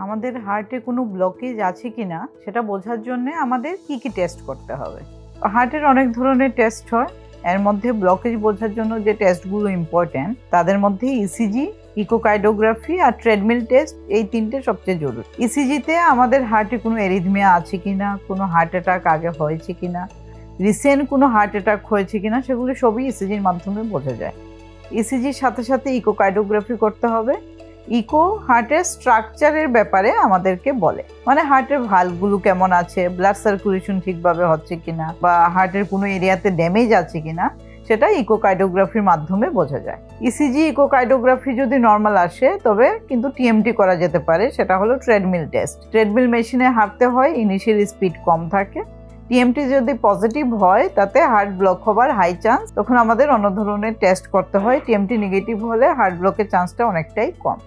আমাদের হার্টে কোনো ব্লকেজ আছে কিনা সেটা বোঝার জন্য আমাদের কি কি টেস্ট করতে হবে। হার্টের অনেক ধরনের টেস্ট হয়, এর মধ্যে ব্লকেজ বোঝার জন্য যে টেস্টগুলো ইম্পর্টেন্ট তাদের মধ্যে ইসিজি, ইকোকার্ডিওগ্রাফি আর ট্রেডমিল টেস্ট, এই তিনটে সবচেয়ে জরুরি। ইসিজিতে আমাদের হার্টে কোনো এরিথমিয়া আছে কিনা, কোনো হার্ট অ্যাটাক আগে হয়েছে কিনা, রিসেন্ট কোনো হার্ট অ্যাটাক হয়েছে কিনা, সেগুলো সবই ইসিজির মাধ্যমে বোঝা যায়। ইসিজির সাথে সাথে ইকোকার্ডিওগ্রাফি করতে হবে। ইকো হার্টের স্ট্রাকচারের ব্যাপারে আমাদেরকে বলে, মানে হার্টের ভালভগুলো কেমন আছে, ব্লাড সার্কুলেশন ঠিকভাবে হচ্ছে কিনা, বা হার্টের কোনো এরিয়াতে ড্যামেজ আছে কিনা, সেটা ইকোকার্ডিওগ্রাফির মাধ্যমে বোঝা যায়। ইসিজি, ইকোকার্ডিওগ্রাফি যদি নর্মাল আসে তবে কিন্তু টিএমটি করা যেতে পারে, সেটা হলো ট্রেডমিল টেস্ট। ট্রেডমিল মেশিনে হাঁটতে হয়, ইনিশিয়াল স্পিড কম থাকে। টিএমটি যদি পজিটিভ হয় তাতে হার্ট ব্লক হবার হাই চান্স, তখন আমাদের অন্য ধরনের টেস্ট করতে হয়। টিএমটি নেগেটিভ হলে হার্ট ব্লকের চান্সটা অনেকটাই কম।